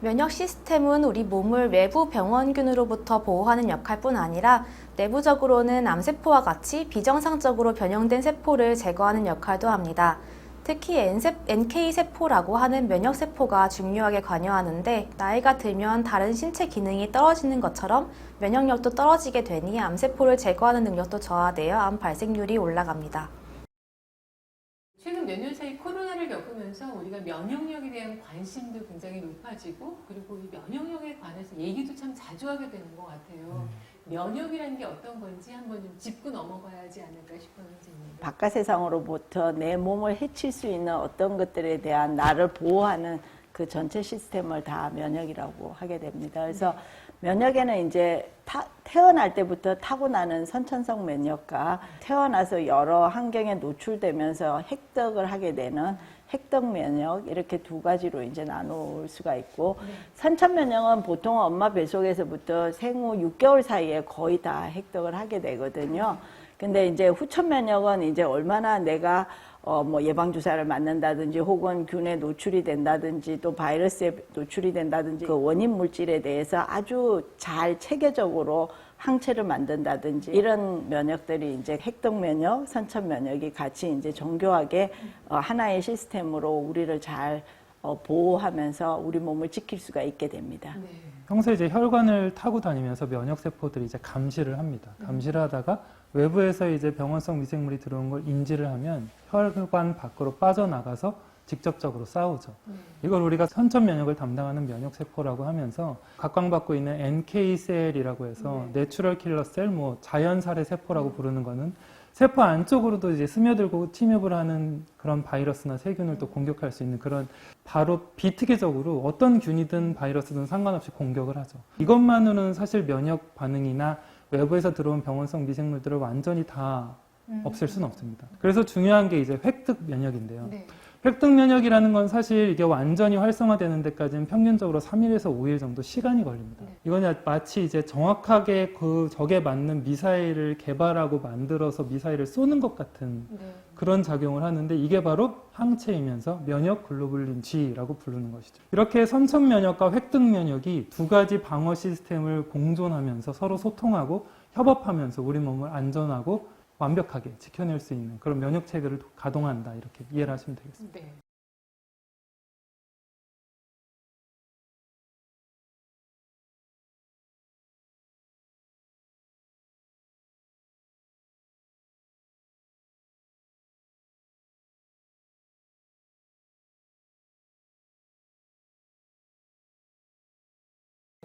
면역 시스템은 우리 몸을 외부 병원균으로부터 보호하는 역할뿐 아니라 내부적으로는 암세포와 같이 비정상적으로 변형된 세포를 제거하는 역할도 합니다. 특히 NK세포라고 하는 면역세포가 중요하게 관여하는데, 나이가 들면 다른 신체 기능이 떨어지는 것처럼 면역력도 떨어지게 되니 암세포를 제거하는 능력도 저하되어 암 발생률이 올라갑니다. 최근 몇 년 사이 코로나를 겪으면서 우리가 면역력에 대한 관심도 굉장히 높아지고, 그리고 이 면역력에 관해서 얘기도 참 자주 하게 되는 것 같아요. 면역이라는 게 어떤 건지 한번 좀 짚고 넘어가야 하지 않을까 싶어요, 선생님. 바깥 세상으로부터 내 몸을 해칠 수 있는 어떤 것들에 대한 나를 보호하는 그 전체 시스템을 다 면역이라고 하게 됩니다. 그래서 면역에는 이제 태어날 때부터 타고나는 선천성 면역과 태어나서 여러 환경에 노출되면서 획득을 하게 되는 획득 면역, 이렇게 두 가지로 이제 나눌 수가 있고, 선천 면역은 보통 엄마 뱃속에서부터 생후 6개월 사이에 거의 다 획득을 하게 되거든요. 근데 이제 후천 면역은 이제 얼마나 내가 뭐 예방주사를 맞는다든지 혹은 균에 노출이 된다든지 또 바이러스에 노출이 된다든지 그 원인 물질에 대해서 아주 잘 체계적으로 항체를 만든다든지 이런 면역들이 이제 획득 면역, 선천 면역이 같이 이제 정교하게 하나의 시스템으로 우리를 잘 보호하면서 우리 몸을 지킬 수가 있게 됩니다. 네. 평소에 이제 혈관을 타고 다니면서 면역세포들이 이제 감시를 합니다. 감시를 하다가 외부에서 이제 병원성 미생물이 들어온 걸 인지를 하면 혈관 밖으로 빠져나가서 직접적으로 싸우죠. 이걸 우리가 선천 면역을 담당하는 면역세포라고 하면서 각광받고 있는 NK셀이라고 해서 내추럴 킬러 셀, 뭐 자연살해 세포라고 부르는 거는 세포 안쪽으로도 이제 스며들고 침입을 하는 그런 바이러스나 세균을 또 공격할 수 있는 그런 바로 비특이적으로 어떤 균이든 바이러스든 상관없이 공격을 하죠. 이것만으로는 사실 면역 반응이나 외부에서 들어온 병원성 미생물들을 완전히 다 없앨 수는 없습니다. 그래서 중요한 게 이제 획득 면역인데요. 네. 획득 면역이라는 건 사실 이게 완전히 활성화되는 데까지는 평균적으로 3일에서 5일 정도 시간이 걸립니다. 이건 마치 이제 정확하게 그 적에 맞는 미사일을 개발하고 만들어서 미사일을 쏘는 것 같은 그런 작용을 하는데, 이게 바로 항체이면서 면역 글로불린 G라고 부르는 것이죠. 이렇게 선천 면역과 획득 면역이 두 가지 방어 시스템을 공존하면서 서로 소통하고 협업하면서 우리 몸을 안전하고 완벽하게 지켜낼 수 있는 그런 면역 체계를 가동한다, 이렇게 이해를 하시면 되겠습니다. 네.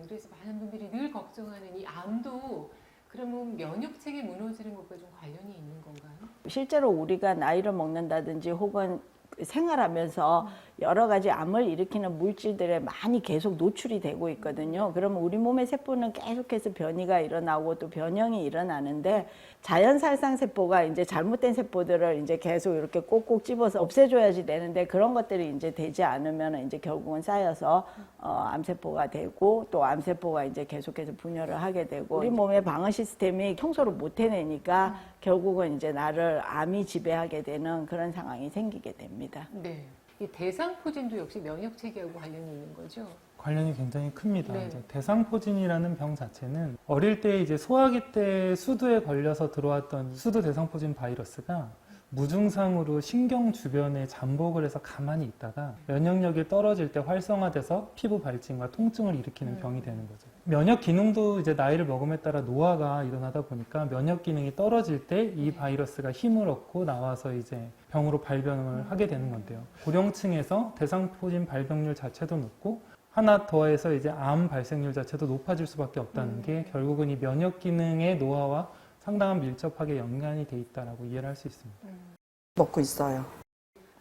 그래서 많은 분들이 늘 걱정하는 이 암도 그러면 면역체계 무너지는 것과 좀 관련이 있는 건가요? 실제로 우리가 나이를 먹는다든지 혹은 생활하면서 여러 가지 암을 일으키는 물질들에 많이 계속 노출이 되고 있거든요. 그러면 우리 몸의 세포는 계속해서 변이가 일어나고 또 변형이 일어나는데, 자연살상 세포가 이제 잘못된 세포들을 이제 계속 이렇게 꼭꼭 집어서 없애줘야지 되는데, 그런 것들이 이제 되지 않으면 이제 결국은 쌓여서 암세포가 되고, 또 암세포가 이제 계속해서 분열을 하게 되고, 우리 몸의 방어 시스템이 청소를 못 해내니까 결국은 이제 나를 암이 지배하게 되는 그런 상황이 생기게 됩니다. 네. 이 대상포진도 역시 면역체계하고 관련이 있는 거죠? 관련이 굉장히 큽니다. 네. 이제 대상포진이라는 병 자체는 어릴 때 이제 소아기 때 수두에 걸려서 들어왔던 수두 대상포진 바이러스가 무증상으로 신경 주변에 잠복을 해서 가만히 있다가 면역력이 떨어질 때 활성화돼서 피부 발진과 통증을 일으키는 병이 되는 거죠. 면역 기능도 이제 나이를 먹음에 따라 노화가 일어나다 보니까 면역 기능이 떨어질 때 이 바이러스가 힘을 얻고 나와서 이제 병으로 발병을 하게 되는 건데요. 고령층에서 대상포진 발병률 자체도 높고, 하나 더해서 이제 암 발생률 자체도 높아질 수밖에 없다는 게 결국은 이 면역 기능의 노화와 상당한 밀접하게 연관이 돼 있다라고 이해를 할 수 있습니다. 먹고 있어요.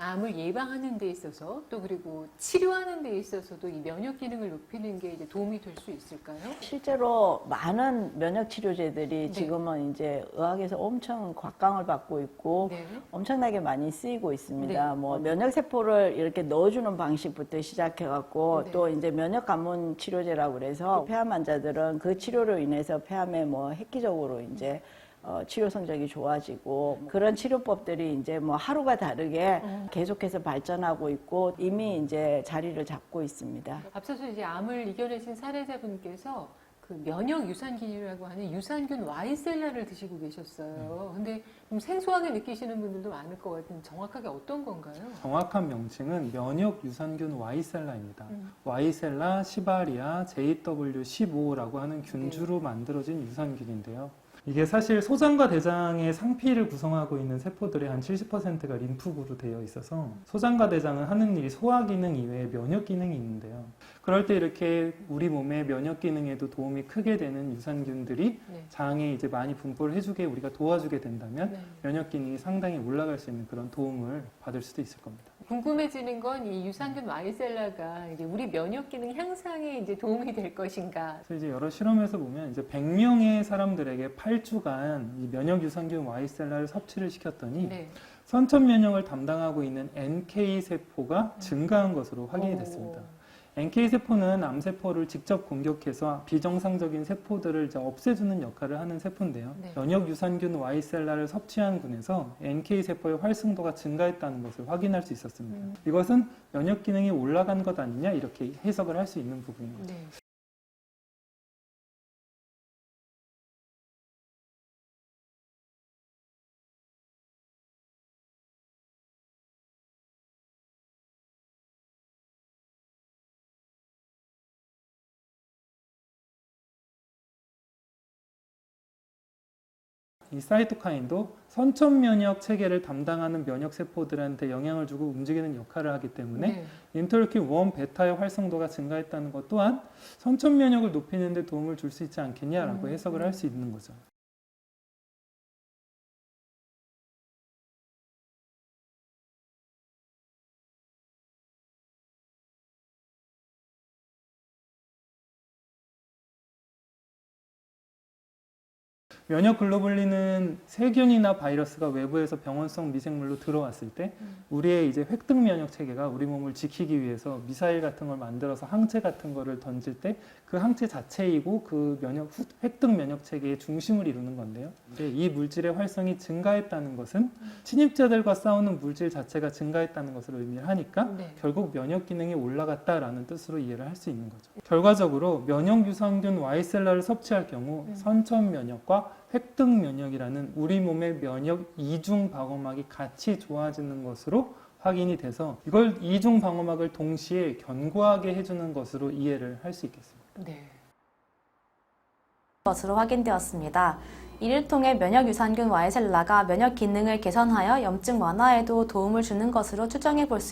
암을 예방하는 데 있어서 또 그리고 치료하는 데 있어서도 이 면역 기능을 높이는 게 이제 도움이 될 수 있을까요? 실제로 많은 면역 치료제들이 지금은 이제 의학에서 엄청 곽광을 받고 있고 엄청나게 많이 쓰이고 있습니다. 뭐 면역 세포를 이렇게 넣어주는 방식부터 시작해갖고 또 이제 면역 감문 치료제라고 그래서 폐암 환자들은 그 치료로 인해서 폐암에 뭐 획기적으로 이제 치료 성적이 좋아지고 그런 치료법들이 이제 뭐 하루가 다르게 계속해서 발전하고 있고 이미 이제 자리를 잡고 있습니다. 앞서서 이제 암을 이겨내신 사례자분께서 그 면역 유산균이라고 하는 유산균 와이셀라를 드시고 계셨어요. 근데 좀 생소하게 느끼시는 분들도 많을 것 같은데 정확하게 어떤 건가요? 정확한 명칭은 면역 유산균 와이셀라입니다. 와이셀라, 시바리아, JW15라고 하는 균주로 만들어진 유산균인데요. 이게 사실 소장과 대장의 상피를 구성하고 있는 세포들의 한 70%가 림프구로 되어 있어서 소장과 대장은 하는 일이 소화 기능 이외에 면역 기능이 있는데요. 그럴 때 이렇게 우리 몸의 면역 기능에도 도움이 크게 되는 유산균들이 네. 장에 이제 많이 분포를 해주게 우리가 도와주게 된다면 네. 면역 기능이 상당히 올라갈 수 있는 그런 도움을 받을 수도 있을 겁니다. 궁금해지는 건 이 유산균 와이셀라가 이제 우리 면역 기능 향상에 이제 도움이 될 것인가? 그래서 이제 여러 실험에서 보면 이제 100명의 사람들에게 8주간 이 면역 유산균 와이셀라를 섭취를 시켰더니 네. 선천 면역을 담당하고 있는 NK 세포가 증가한 것으로 확인이 됐습니다. NK 세포는 암 세포를 직접 공격해서 비정상적인 세포들을 이제 없애주는 역할을 하는 세포인데요. 네. 면역 유산균 와이셀라를 섭취한 군에서 NK 세포의 활성도가 증가했다는 것을 확인할 수 있었습니다. 이것은 면역 기능이 올라간 것 아니냐 이렇게 해석을 할 수 있는 부분입니다. 네. 이 사이토카인도 선천 면역 체계를 담당하는 면역 세포들한테 영향을 주고 움직이는 역할을 하기 때문에 네. 인터루킨 1 베타의 활성도가 증가했다는 것 또한 선천 면역을 높이는 데 도움을 줄 수 있지 않겠냐라고 해석을 할 수 있는 거죠. 면역 글로불린은 세균이나 바이러스가 외부에서 병원성 미생물로 들어왔을 때 우리의 이제 획득 면역 체계가 우리 몸을 지키기 위해서 미사일 같은 걸 만들어서 항체 같은 거를 던질 때 그 항체 자체이고 그 획득 면역 체계의 중심을 이루는 건데요. 이 물질의 활성이 증가했다는 것은 침입자들과 싸우는 물질 자체가 증가했다는 것을 의미를 하니까 네. 결국 면역 기능이 올라갔다라는 뜻으로 이해를 할 수 있는 거죠. 결과적으로 면역 유산균 와이셀라를 섭취할 경우 선천 면역과 획득 면역이라는 우리 몸의 면역 이중 방어막이 같이 좋아지는 것으로 확인이 돼서 이걸 이중 방어막을 동시에 견고하게 해주는 것으로 이해를 할 수 있겠습니다. 네. 것으로 확인되었습니다. 이를 통해 면역 유산균 와이셀라가 면역 기능을 개선하여 염증 완화에도 도움을 주는 것으로 추정해 볼 수